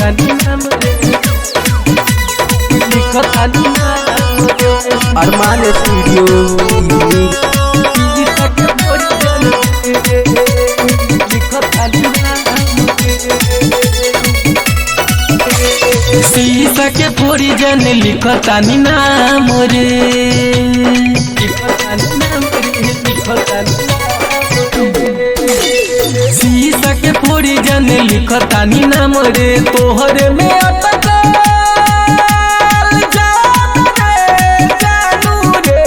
लिखतानी नाम रे, लिखतानी नाम रे। अरमान स्टूडियो शीशा के फोड़ी जन लिखतानी नाम रे, शीशा के फोड़ी जन लिखतानी नाम रे, लिखतानी नाम रे, लिखतानी शीशा के फोड़ी जन लिखतानी नाम रे। तोहरे में अटकल जान रे जानू रे,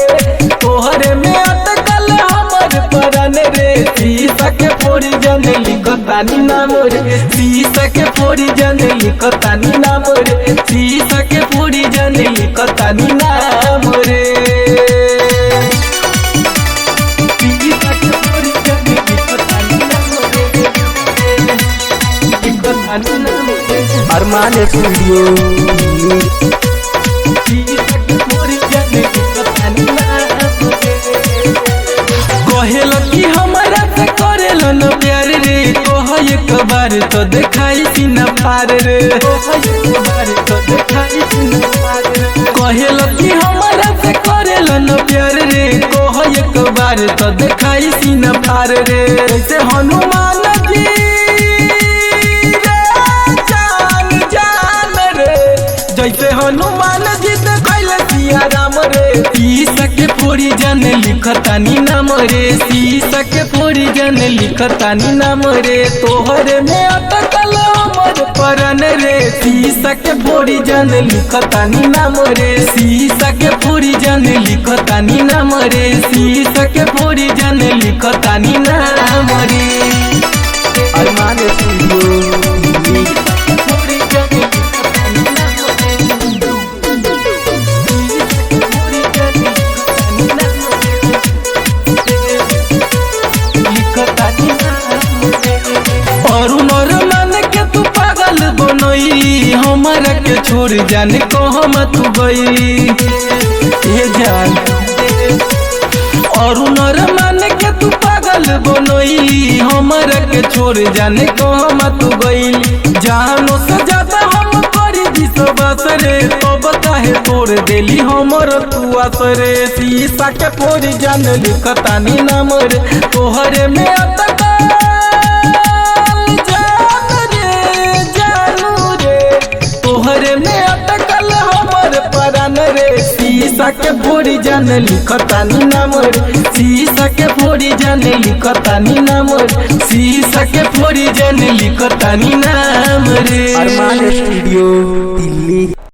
तोहरे में अटकल हमर प्राण रे। शीशा के फोड़ी जन लिखतानी नाम रे, शीशा के फोड़ी जन लिखतानी नाम रे, शीशा के फोड़ी जन लिखतानी नाम रे। अरमान स्टूडियो कहेल कि हमारा से करेल न प्यार रे, कह एक बार तो देखाई सीना पार रे, एक बार तो देखाई सीना पार रे। कहेल कि हमारा से करेल न प्यार रे, कह एक बार तो देखाई सीना पार रे। जैसे हनुमान जी जैसे हनुमान जी देखल सिया राम रे। शीशा के फोड़ी जन लिखतानी नाम रे, शीशा के फोड़ी जन लिखतानी नाम रे। तोहरे में अटकल हमर प्राण रे, शीशा के फोड़ी जन लिखतानी नाम रे, शीशा के फोड़ी जन लिखतानी नाम रे, शीशा के फोड़ी जन लिखतानी नाम रे। अरमान स्टूडियो हमारा के छोड़ जाने को हम तू गई जान, और नर मान के तू पागल बनोई। हमारा के छोड़ जाने को हम तू गई, जानो से ज्यादा हम करी विश्वास रे। तो काहे तोड़ देली हमर तू आसरे। शीशा के फोड़ी जान लिखतानी नाम रे, तोहरे में अटकल तोहरे में अटकल हमर प्राण रे। शीशा के फोड़ी जन लिखतानी नाम रे, शीशा के फोड़ी जन लिखतानी नाम रे, शीशा के फोड़ी जन लिखतानी नाम रे।